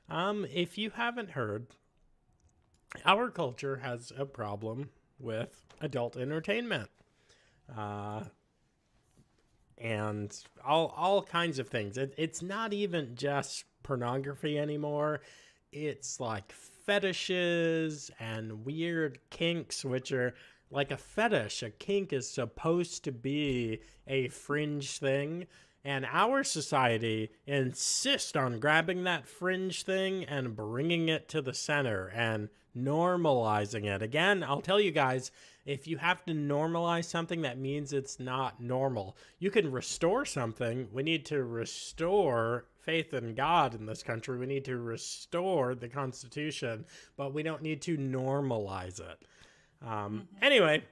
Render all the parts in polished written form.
If you haven't heard, our culture has a problem with adult entertainment. Uh, and all kinds of things. It's not even just pornography anymore. It's like fetishes and weird kinks, which are like a fetish. A kink is supposed to be a fringe thing. And our society insists on grabbing that fringe thing and bringing it to the center and normalizing it. Again, I'll tell you guys, if you have to normalize something, that means it's not normal. You can restore something. We need to restore faith in God in this country. We need to restore the Constitution, but we don't need to normalize it. Anyway,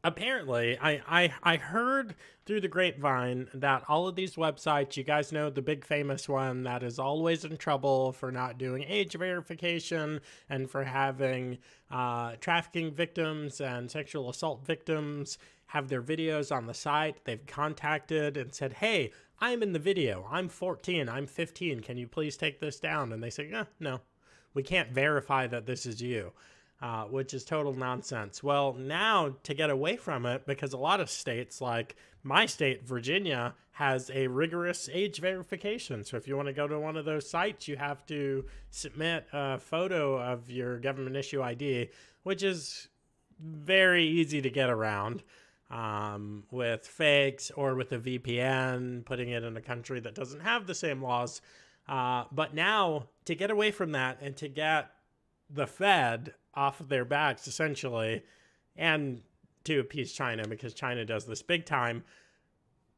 apparently, I heard through the grapevine that all of these websites, you guys know the big famous one that is always in trouble for not doing age verification and for having trafficking victims and sexual assault victims have their videos on the site. They've contacted and said, hey, I'm in the video. I'm 14. I'm 15. Can you please take this down? And they say, no, we can't verify that this is you. Which is total nonsense. Well, now to get away from it, because a lot of states, like my state, Virginia, has a rigorous age verification. So if you want to go to one of those sites, you have to submit a photo of your government issue ID, which is very easy to get around with fakes or with a VPN, putting it in a country that doesn't have the same laws. But now to get away from that and to get the Fed off of their backs, essentially, and to appease China, because China does this big time,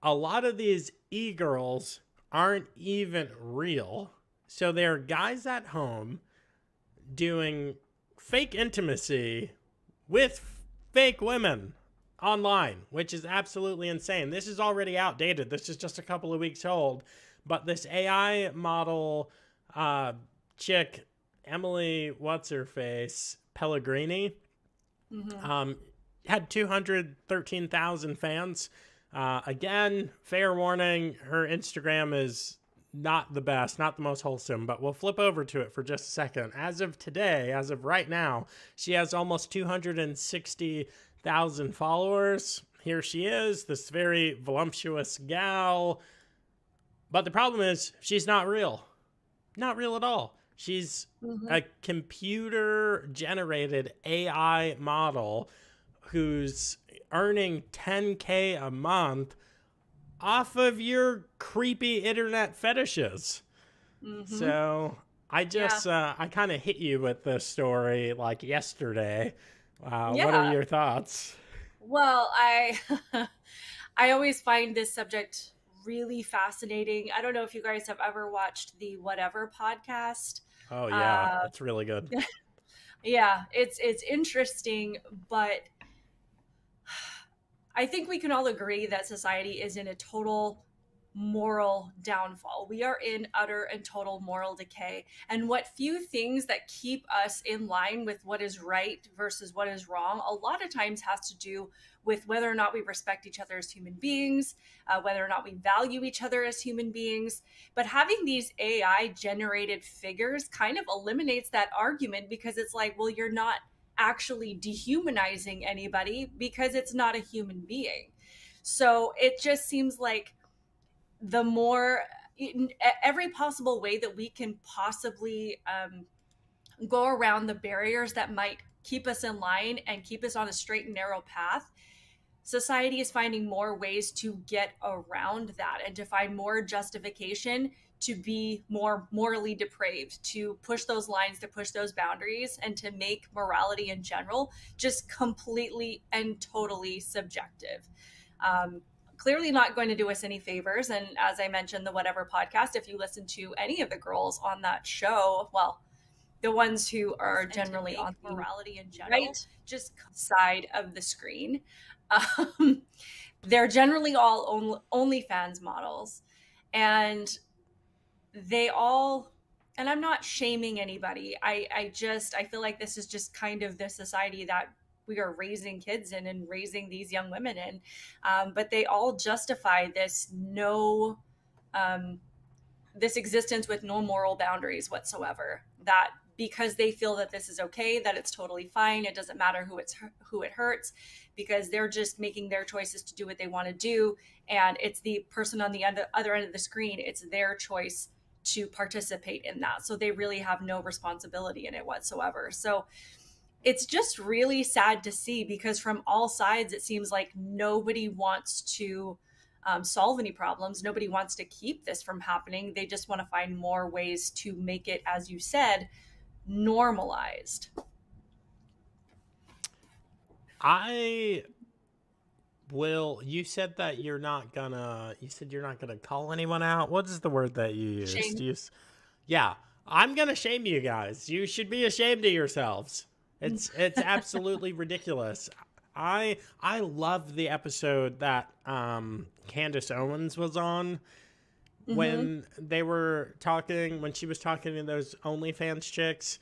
a lot of these e-girls aren't even real. So they're guys at home doing fake intimacy with fake women online, which is absolutely insane. This is already outdated. This is just a couple of weeks old. But this AI model chick, Emily, what's her face, Pellegrini, had 213,000 fans. Again, fair warning, her Instagram is not the best, not the most wholesome, but we'll flip over to it for just a second. As of today, as of right now, she has almost 260,000 followers. Here she is, this very voluptuous gal. But the problem is, she's not real. Not real at all. She's a computer-generated AI model who's earning 10K a month off of your creepy internet fetishes. So I just, I kind of hit you with this story like yesterday. What are your thoughts? Well, I always find this subject really fascinating. I don't know if you guys have ever watched the Whatever podcast. Oh yeah, it's really good. Yeah, it's interesting, but I think we can all agree that society is in a total moral downfall. We are in utter and total moral decay. And what few things that keep us in line with what is right versus what is wrong, a lot of times has to do with whether or not we respect each other as human beings, whether or not we value each other as human beings. But having these AI generated figures kind of eliminates that argument, because it's like, well, you're not actually dehumanizing anybody because it's not a human being. So it just seems like the more every possible way that we can possibly go around the barriers that might keep us in line and keep us on a straight and narrow path, society is finding more ways to get around that and to find more justification to be more morally depraved, to push those lines, to push those boundaries, and to make morality in general just completely and totally subjective. Clearly not going to do us any favors. And as I mentioned, the Whatever podcast, if you listen to any of the girls on that show, well, the ones who are generally on morality in general, right, just side of the screen, they're generally all OnlyFans models. And they all, and I'm not shaming anybody. I feel like this is just kind of the society that we are raising kids in and raising these young women in. But they all justify this no this existence with no moral boundaries whatsoever, that because they feel that this is okay, that it's totally fine, it doesn't matter who it hurts, because they're just making their choices to do what they want to do, and it's the person on the other end of the screen, it's their choice to participate in that, so they really have no responsibility in it whatsoever. So it's just really sad to see, because from all sides it seems like nobody wants to solve any problems. Nobody wants to keep this from happening. They just want to find more ways to make it, as you said, normalized. I will. You said that you said you're not gonna call anyone out. What is the word that you used? Shame. Yeah, I'm gonna shame you guys. You should be ashamed of yourselves. It's absolutely ridiculous. I love the episode that Candace Owens was on Mm-hmm. when when she was talking to those OnlyFans chicks.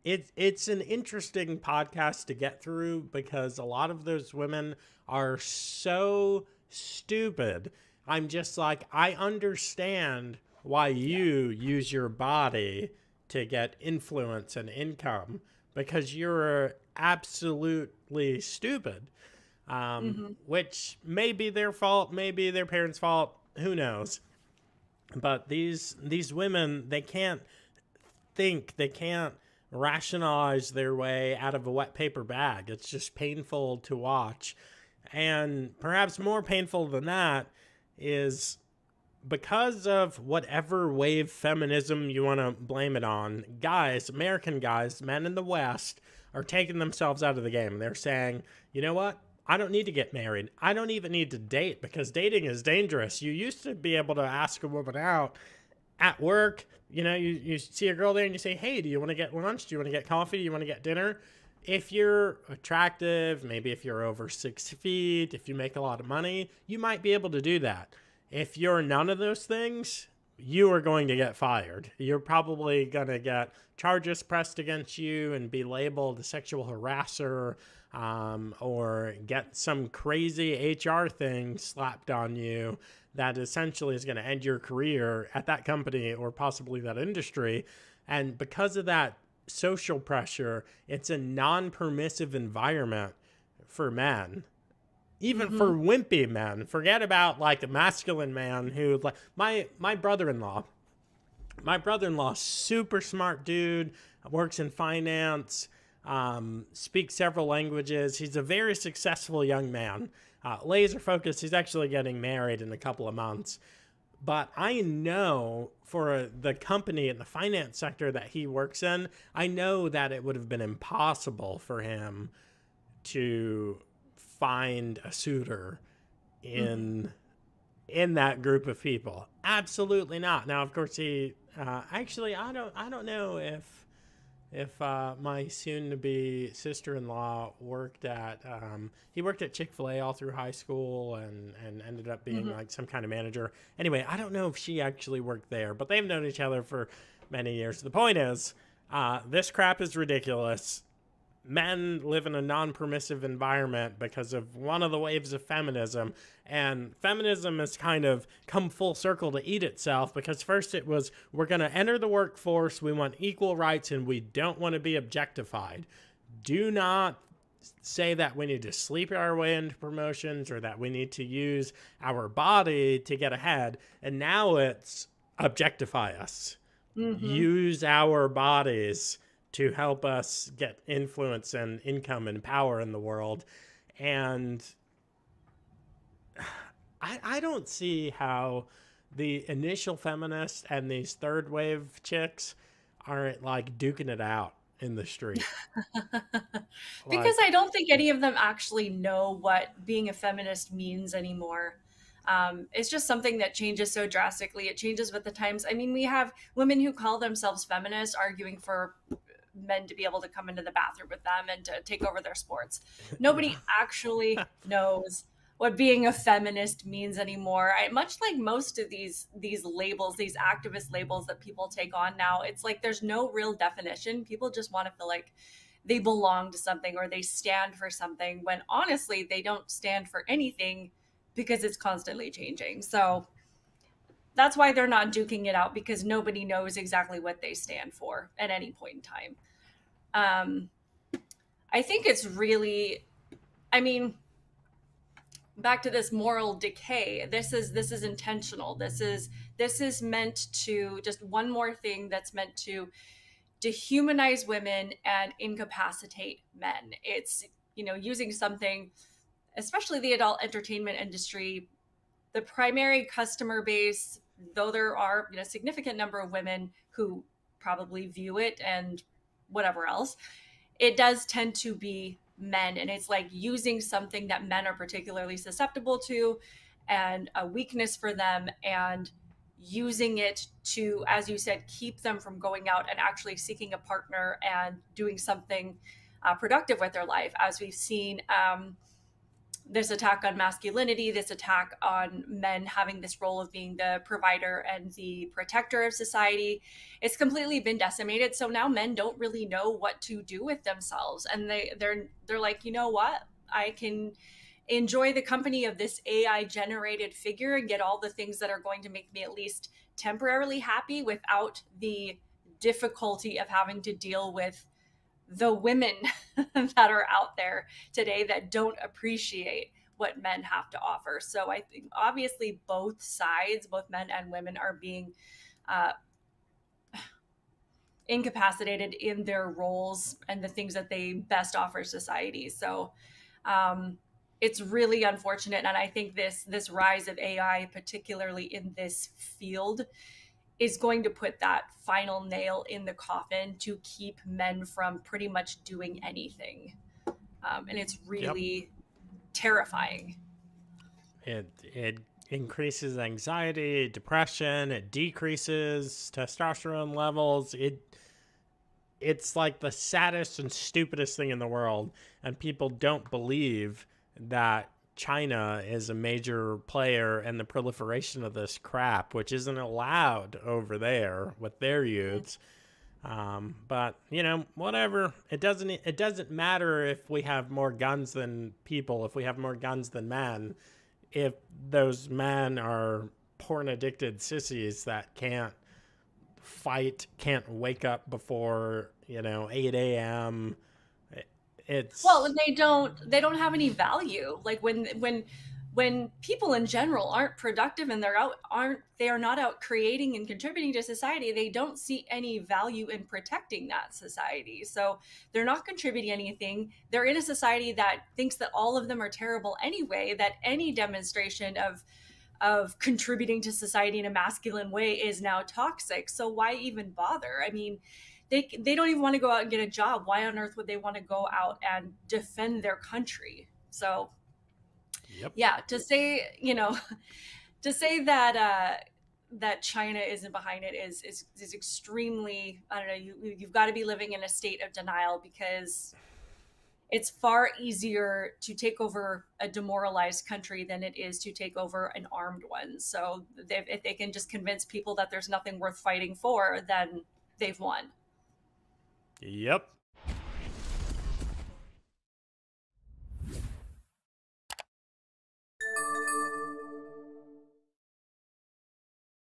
It's an interesting podcast to get through because a lot of those women are so stupid. I'm just like, I understand why Yeah. you use your body to get influence and income because you're absolutely stupid. Mm-hmm. Which may be their fault, maybe their parents' fault, who knows? But these women, they can't think, they can't rationalize their way out of a wet paper bag. It's just painful to watch. And perhaps more painful than that is because of whatever wave feminism you want to blame it on, guys, American guys, men in the West, are taking themselves out of the game. They're saying, you know what? I don't need to get married. I don't even need to date because dating is dangerous. You used to be able to ask a woman out at work. You see a girl there and you say, hey, do you want to get lunch? Do you want to get coffee? Do you want to get dinner? If you're attractive, maybe if you're over 6 feet, if you make a lot of money, you might be able to do that. If you're none of those things, you are going to get fired. You're probably going to get charges pressed against you and be labeled a sexual harasser, or get some crazy HR thing slapped on you that essentially is going to end your career at that company or possibly that industry. And because of that social pressure, it's a non permissive environment for men, even for Mm-hmm. wimpy men. Forget about like a masculine man who, like, my brother-in-law. My brother-in-law, super smart dude, works in finance, speaks several languages. He's a very successful young man. Laser focused. He's actually getting married in a couple of months. But I know for the company in the finance sector that he works in, I know that it would have been impossible for him to find a suitor Mm-hmm. in that group of people. Absolutely not. Now, of course, he actually I don't know if my soon-to-be sister-in-law worked at he worked at Chick-fil-A all through high school and ended up being Mm-hmm. like some kind of manager. Anyway, I don't know if she actually worked there, but they've known each other for many years. The point is, this crap is ridiculous. Men live in a non-permissive environment because of one of the waves of feminism, and feminism has kind of come full circle to eat itself, because first it was, we're going to enter the workforce, we want equal rights, and we don't want to be objectified. Do not say that we need to sleep our way into promotions or that we need to use our body to get ahead, and now it's objectify us, Mm-hmm. use our bodies to help us get influence and income and power in the world. And I don't see how the initial feminists and these third wave chicks aren't like duking it out in the street. Because Like, I don't think any of them actually know what being a feminist means anymore. It's just something that changes so drastically. It changes with the times. I mean, we have women who call themselves feminists arguing for men to be able to come into the bathroom with them and to take over their sports. yeah. Nobody actually knows what being a feminist means anymore. Much like most of these labels, these activist labels that people take on now, it's like there's no real definition. People just want to feel like they belong to something or they stand for something, when honestly they don't stand for anything, because it's constantly changing. So that's why they're not duking it out, because nobody knows exactly what they stand for at any point in time. Um, I think it's really, I mean, back to this moral decay. This is intentional. This is meant to, just one more thing that's meant to dehumanize women and incapacitate men. It's, using something, especially the adult entertainment industry, the primary customer base, though there are, a significant number of women who probably view it and whatever else, it does tend to be men. And it's like using something that men are particularly susceptible to and a weakness for them, and using it to, as you said, keep them from going out and actually seeking a partner and doing something productive with their life, as we've seen. This attack on masculinity, this attack on men having this role of being the provider and the protector of society, it's completely been decimated. So now men don't really know what to do with themselves, and they're like, you know what? I can enjoy the company of this AI generated figure and get all the things that are going to make me at least temporarily happy without the difficulty of having to deal with the women that are out there today that don't appreciate what men have to offer. So I think obviously both sides, both men and women, are being uh, incapacitated in their roles and the things that they best offer society. So it's really unfortunate, and I think this rise of AI, particularly in this field, is going to put that final nail in the coffin to keep men from pretty much doing anything. And it's Yep. really terrifying. It increases anxiety, depression, it decreases testosterone levels. It's like the saddest and stupidest thing in the world, and people don't believe that China is a major player in the proliferation of this crap, which isn't allowed over there with their youths. But whatever. It doesn't matter if we have more guns than people, if we have more guns than men, if those men are porn addicted sissies that can't fight, can't wake up before 8 a.m. Well, It's and they don't have any value. Like when people in general aren't productive and they are not out creating and contributing to society, they don't see any value in protecting that society. So they're not contributing anything. They're in a society that thinks that all of them are terrible anyway, that any demonstration of contributing to society in a masculine way is now toxic. So why even bother? I mean, they don't even want to go out and get a job. Why on earth would they want to go out and defend their country? So yep. yeah, to say that that China isn't behind it is extremely, I don't know, you've got to be living in a state of denial, because it's far easier to take over a demoralized country than it is to take over an armed one. So if they can just convince people that there's nothing worth fighting for, then they've won. Yep.